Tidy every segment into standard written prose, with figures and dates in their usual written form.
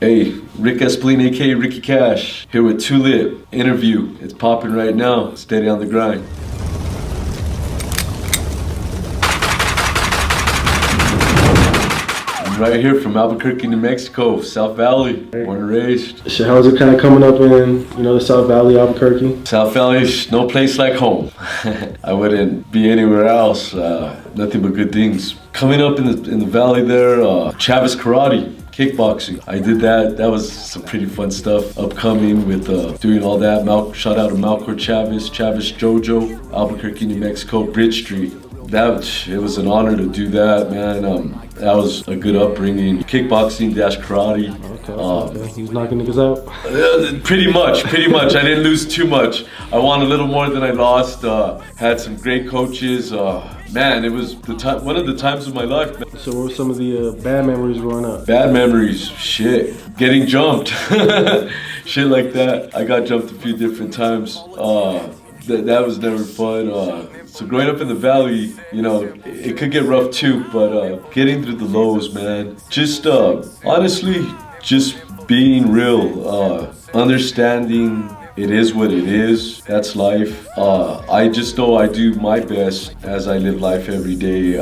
Hey, Rick Espleen, aka Ricky Cash, here with Tulip. Interview. It's popping right now. Steady on the grind. I'm right here from Albuquerque, New Mexico, South Valley, born and raised. So how's it kind of coming up in, the South Valley, Albuquerque? South Valley, no place like home. I wouldn't be anywhere else. Nothing but good things. Coming up in the valley there, Chavez Karate. Kickboxing. I did that. That was some pretty fun stuff. Upcoming with doing all that. Shout out to Malcor Chavez Jojo, Albuquerque, New Mexico, Bridge Street. It was an honor to do that, man. That was a good upbringing. Kickboxing, karate. Okay. He was knocking niggas out? Pretty much. I didn't lose too much. I won a little more than I lost. Had some great coaches. Man, it was one of the times of my life, man. So what were some of the bad memories growing up? Bad memories, shit. Getting jumped. Shit like that. I got jumped a few different times. That was never fun. So growing up in the valley, it could get rough too, but getting through the lows, man. Just honestly, just being real, understanding it is what it is. That's life. I just know I do my best as I live life every day.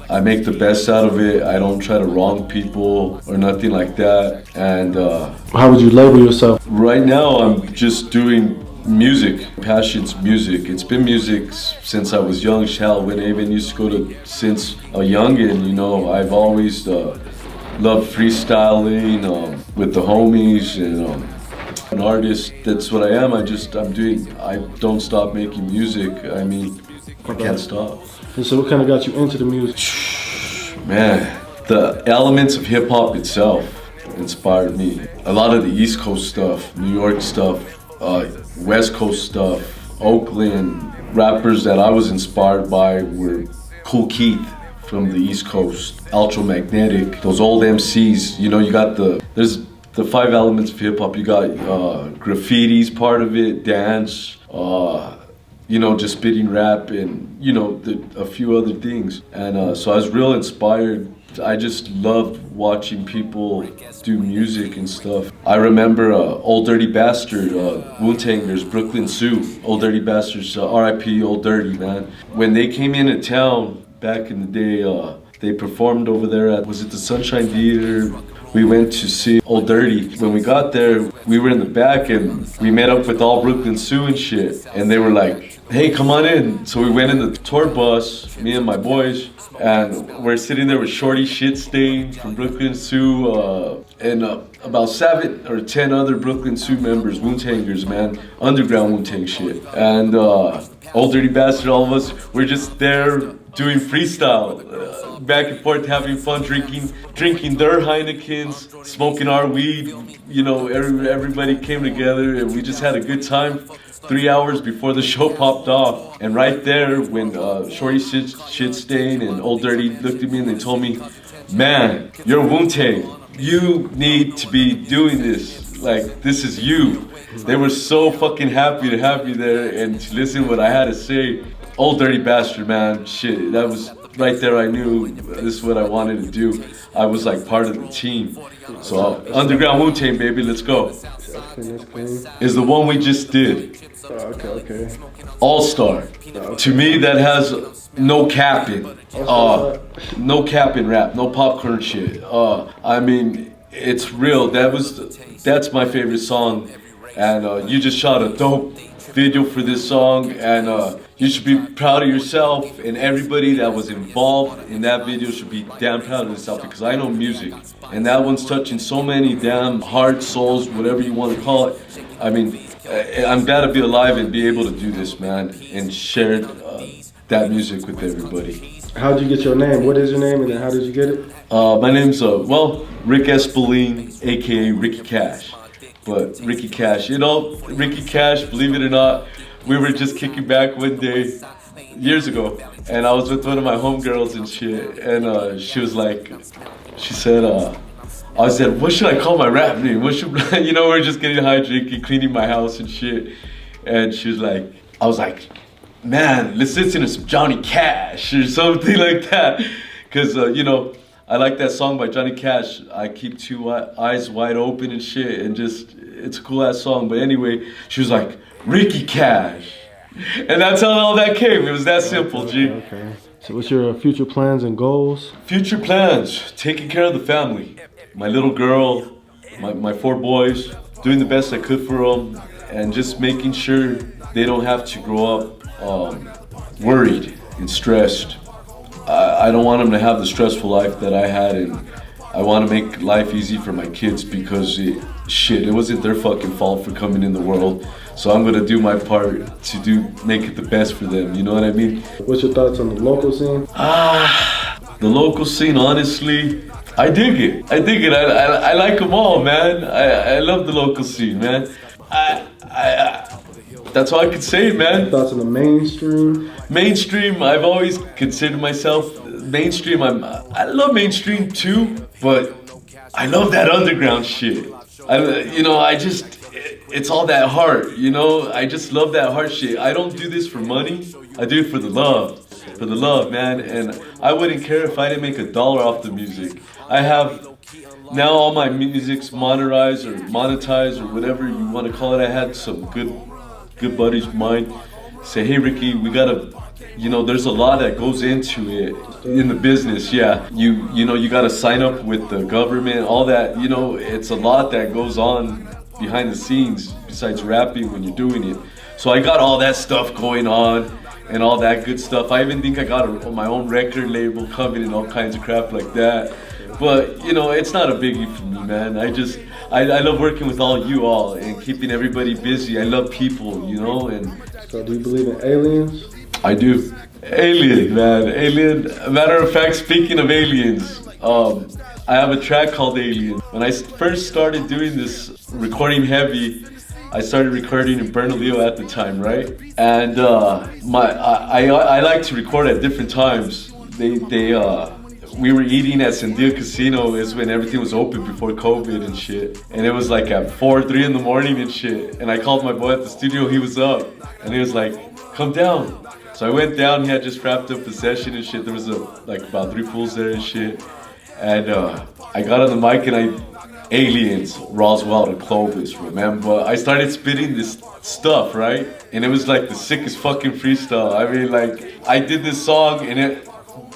I make the best out of it. I don't try to wrong people or nothing like that. And how would you label yourself? Right now, I'm just doing music. Passion's music. It's been music since I was young. Hell, when I even used to go to since a youngin', I've always loved freestyling with the homies and. An artist, that's what I am. I don't stop making music. I can't stop. And so what kind of got you into the music? Man, the elements of hip hop itself inspired me. A lot of the East Coast stuff, New York stuff, West Coast stuff, Oakland. Rappers that I was inspired by were Kool Keith from the East Coast, Ultramagnetic, those old MCs. You got there's the 5 elements of hip hop. You got graffiti's part of it, dance, just spitting rap, and a few other things. And so I was real inspired. I just loved watching people do music and stuff. I remember Old Dirty Bastard, Wu-Tangers, Brooklyn Zoo, Old Dirty Bastards, R.I.P. Old Dirty, man. When they came into town back in the day, they performed over there at, was it the Sunshine Theater? We went to see Old Dirty. When we got there, we were in the back and we met up with all Brooklyn Zoo and shit. And they were like, hey, come on in. So we went in the tour bus, me and my boys, and we're sitting there with Shorty Shit Stain from Brooklyn Zoo, and about 7 or 10 other Brooklyn Zoo members, Wu-Tangers, man, underground Wu-Tang shit. And Old Dirty Bastard, all of us, we're just there doing freestyle, back and forth, having fun, drinking their Heinekens, smoking our weed. Everybody came together and we just had a good time. 3 hours before the show popped off, and right there when Shorty Shit Stain and Old Dirty looked at me and they told me, man, you're Wu-Tang. You need to be doing this. Like, this is you. They were so fucking happy to have me there and to listen to what I had to say. Old Dirty Bastard, man, shit, that was right there. I knew this is what I wanted to do. I was like part of the team. So underground Wu-Tang, baby, let's go. Is the one we just did. Okay. All-Star. To me, that has no capping. No capping rap, no popcorn shit. It's real. That's my favorite song. And you just shot a dope video for this song, and you should be proud of yourself, and everybody that was involved in that video should be damn proud of themselves, because I know music, and that one's touching so many damn hearts, souls, whatever you want to call it. I'm glad to be alive and be able to do this, man, and share that music with everybody. How did you get your name? What is your name, and then how did you get it? My name's Rick Espleen, aka Ricky Cash. But Ricky Cash, Ricky Cash, believe it or not, we were just kicking back one day, years ago, and I was with one of my homegirls and shit, and she said, I said, what should I call my rap name? We're just getting high, drinking, cleaning my house and shit, and I was like, man, let's listen to some Johnny Cash or something like that, because, I like that song by Johnny Cash. I keep two eyes wide open and shit, and just it's a cool ass song. But anyway, she was like Ricky Cash, and that's how all that came. It was that simple, G. Okay. So what's your future plans and goals? Future plans: taking care of the family, my little girl, my 4 boys, doing the best I could for them, and just making sure they don't have to grow up worried and stressed. I don't want them to have the stressful life that I had, and I want to make life easy for my kids because it wasn't their fucking fault for coming in the world. So I'm gonna do my part to make it the best for them. You know what I mean? What's your thoughts on the local scene? The local scene, honestly, I dig it. I like them all, man. I love the local scene, man. That's all I can say, man. Thoughts on the mainstream? Mainstream, I've always considered myself mainstream. I love mainstream too, but I love that underground shit. It's all that heart, you know. I just love that heart shit. I don't do this for money. I do it for the love, man. And I wouldn't care if I didn't make $1 off the music. I have now all my music's monetized or whatever you want to call it. I had some good buddies of mine say, hey Ricky, we gotta, there's a lot that goes into it in the business. Yeah, you gotta sign up with the government, all that. It's a lot that goes on behind the scenes besides rapping when you're doing it. So I got all that stuff going on and all that good stuff. I even think I got my own record label coming and all kinds of crap like that. But it's not a biggie for me, man. I love working with you all and keeping everybody busy. I love people, and So do you believe in aliens? I do. Alien, man. Alien. Matter of fact, speaking of aliens, I have a track called Alien. When I first started doing this recording heavy, I started recording in Bernalillo at the time, right? And I like to record at different times. We were eating at Sandia Casino is when everything was open before COVID and shit. And it was like at 3 in the morning and shit. And I called my boy at the studio, he was up. And he was like, come down. So I went down, he had just wrapped up the session and shit. There was about 3 fools there and shit. And I got on the mic and aliens, Roswell and Clovis, remember? I started spitting this stuff, right? And it was like the sickest fucking freestyle. I mean, I did this song and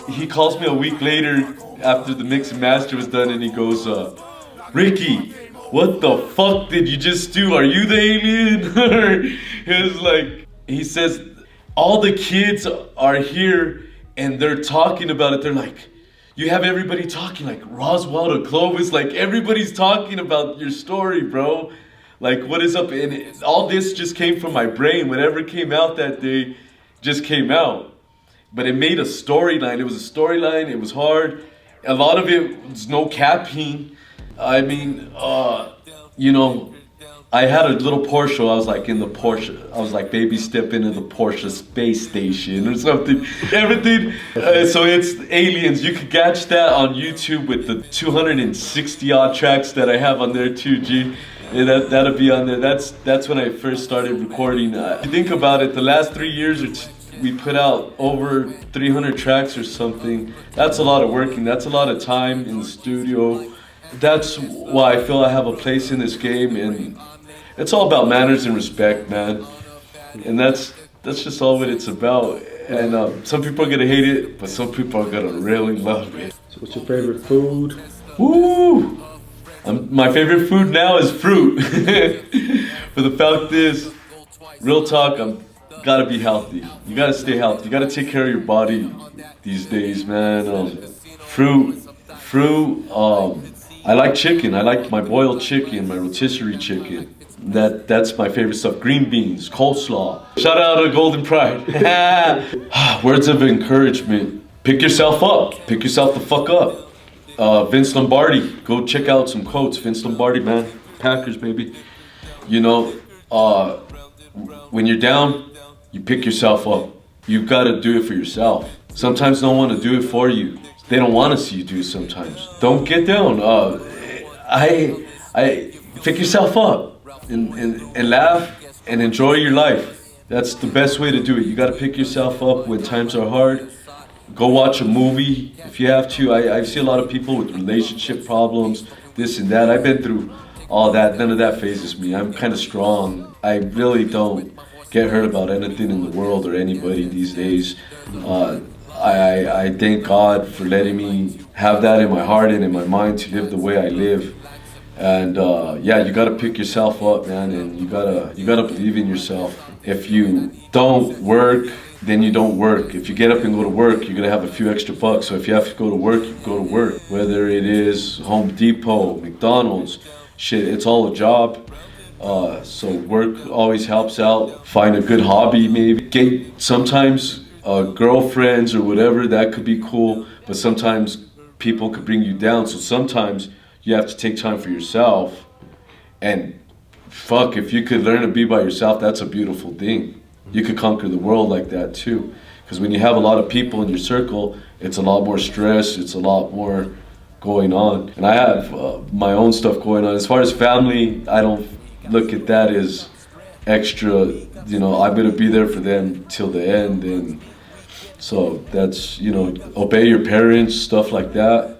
he calls me a week later after the mix and master was done and he goes, Ricky, what the fuck did you just do? Are you the alien? It was he says, all the kids are here and they're talking about it. They're like, you have everybody talking like Roswell to Clovis, everybody's talking about your story, bro. What is up? And all this just came from my brain. Whatever came out that day just came out. But it made a storyline. It was a storyline. It was hard. A lot of it was no capping. I mean, I had a little Porsche. I was in the Porsche. I was baby stepping into the Porsche space station or something. Everything. So it's aliens. You could catch that on YouTube with the 260 odd tracks that I have on there too, G. Yeah, that'll be on there. That's when I first started recording. If you think about it, the last 3 years we put out over 300 tracks or something. That's a lot of working. That's a lot of time in the studio. That's why I feel I have a place in this game, and it's all about manners and respect, man. And that's just all what it's about. And some people are gonna hate it, but some people are gonna really love it. So what's your favorite food? Woo! My favorite food now is fruit. But the fact is, real talk, gotta be healthy. You gotta stay healthy. You gotta take care of your body these days, man. Fruit. I like chicken. I like my boiled chicken, my rotisserie chicken. That's my favorite stuff. Green beans, coleslaw. Shout out to Golden Pride. Words of encouragement. Pick yourself up. Pick yourself the fuck up. Vince Lombardi. Go check out some quotes. Vince Lombardi, man. Packers, baby. When you're down, you pick yourself up. You gotta do it for yourself. Sometimes no one will do it for you. They don't want to see you do it sometimes. Don't get down. I pick yourself up and laugh and enjoy your life. That's the best way to do it. You gotta pick yourself up when times are hard Go watch a movie if you have to. I see a lot of people with relationship problems, this and that. I've been through all that. None of that phases me. I'm kind of strong. I really don't get hurt about anything in the world or anybody these days. I thank God for letting me have that in my heart and in my mind to live the way I live. And yeah, you gotta pick yourself up, man, and you gotta believe in yourself. If you don't work, then you don't work. If you get up and go to work, you're gonna have a few extra bucks. So if you have to go to work, you go to work. Whether it is Home Depot, McDonald's, shit, it's all a job. So work always helps out. Find a good hobby, maybe. Get sometimes girlfriends or whatever, that could be cool. But sometimes people could bring you down. So sometimes you have to take time for yourself. And fuck, if you could learn to be by yourself, that's a beautiful thing. You could conquer the world like that too. Because when you have a lot of people in your circle, it's a lot more stress, it's a lot more going on. And I have my own stuff going on. As far as family, I don't look at that as extra, you know, I'm gonna be there for them till the end. And so that's, you know, obey your parents, stuff like that.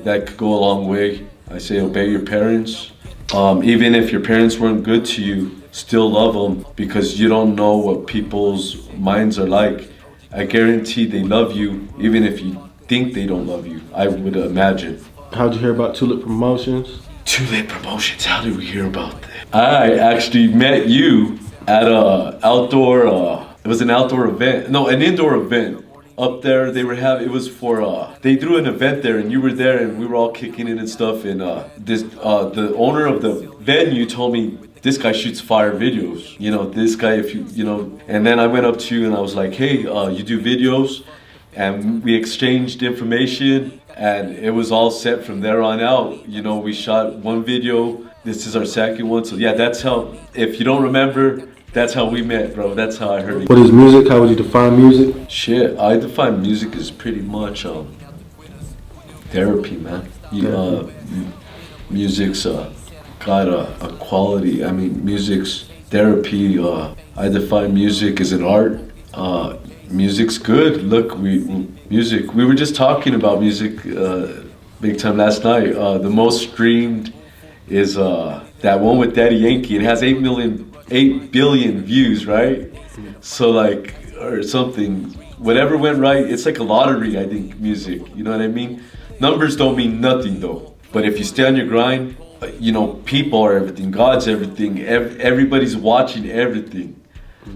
That could go a long way. I say obey your parents. Even if your parents weren't good to you, still love them, because you don't know what people's minds are like. I guarantee they love you, even if you think they don't love you, I would imagine. How'd you hear about Tulip Promotions? Tulip Promotions, how did we hear about that? I actually met you at an outdoor event, no, an indoor event. Up there, they were having, it was for, they threw an event there and you were there and we were all kicking it and stuff, and the owner of the venue told me, this guy shoots fire videos, you know, this guy, if you know, and then I went up to you and I was like, hey, you do videos? And we exchanged information and it was all set from there on out. You know, we shot one video, this is our second one, so yeah, that's how, if you don't remember, that's how we met, bro. That's how I heard it. What is music? How would you define music? Shit, I define music as pretty much therapy, man. Music's got a quality. I mean, music's therapy. I define music as an art. Music's good. Look, music. We were just talking about music big time last night. The most streamed is that one with Daddy Yankee. It has 8 billion views, right? So like, or something, whatever went right, it's like a lottery, I think, music, you know what I mean? Numbers don't mean nothing though, but if you stay on your grind, you know, people are everything, God's everything, everybody's watching everything.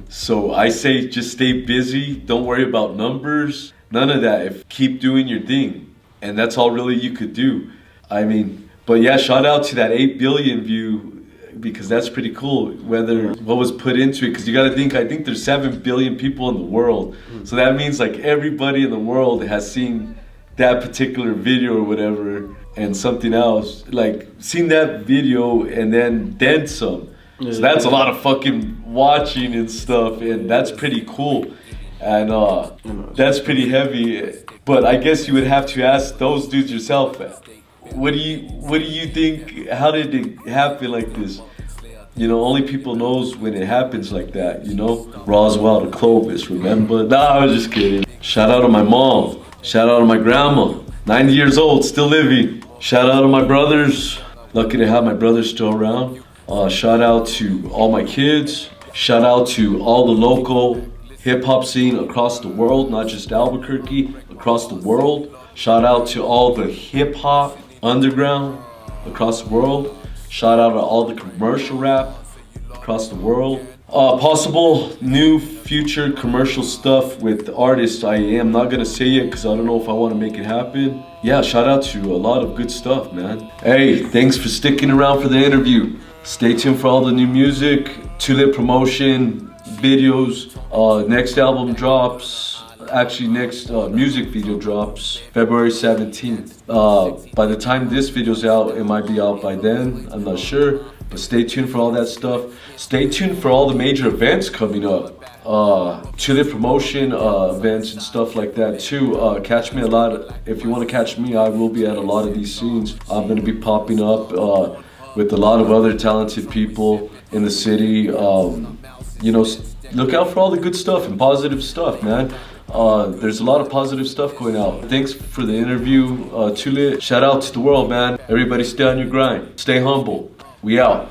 So I say just stay busy, don't worry about numbers, none of that, keep doing your thing, and that's all really you could do. I mean, but yeah, shout out to that 8 billion view, because that's pretty cool, what was put into it, because you got to think, I think there's 7 billion people in the world, so that means like everybody in the world has seen that particular video or whatever, and something else, like seen that video and then some. So that's a lot of fucking watching and stuff, and that's pretty cool, and that's pretty heavy. But I guess you would have to ask those dudes yourself, what do you think? How did it happen like this? You know, only people knows when it happens like that, you know? Roswell to Clovis, remember? Nah, I was just kidding. Shout out to my mom. Shout out to my grandma. 90 years old, still living. Shout out to my brothers. Lucky to have my brothers still around. Shout out to all my kids. Shout out to all the local hip-hop scene across the world, not just Albuquerque, across the world. Shout out to all the hip-hop underground across the world. Shout out to all the commercial rap across the world. Possible new future commercial stuff with artists. I am not gonna say it because I don't know if I want to make it happen. Yeah, shout out to a lot of good stuff, man. Hey, thanks for sticking around for the interview. Stay tuned for all the new music, Tulip promotion videos. Next album drops. Actually, next music video drops February 17th. By the time this video's out, it might be out by then. I'm not sure, but stay tuned for all that stuff. Stay tuned for all the major events coming up. Tulip promotion events and stuff like that too. Catch me a lot. If you want to catch me, I will be at a lot of these scenes. I'm going to be popping up with a lot of other talented people in the city. You know, look out for all the good stuff and positive stuff, man. There's a lot of positive stuff going out. Thanks for the interview, Tulip. Shout out to the world, man. Everybody stay on your grind. Stay humble. We out.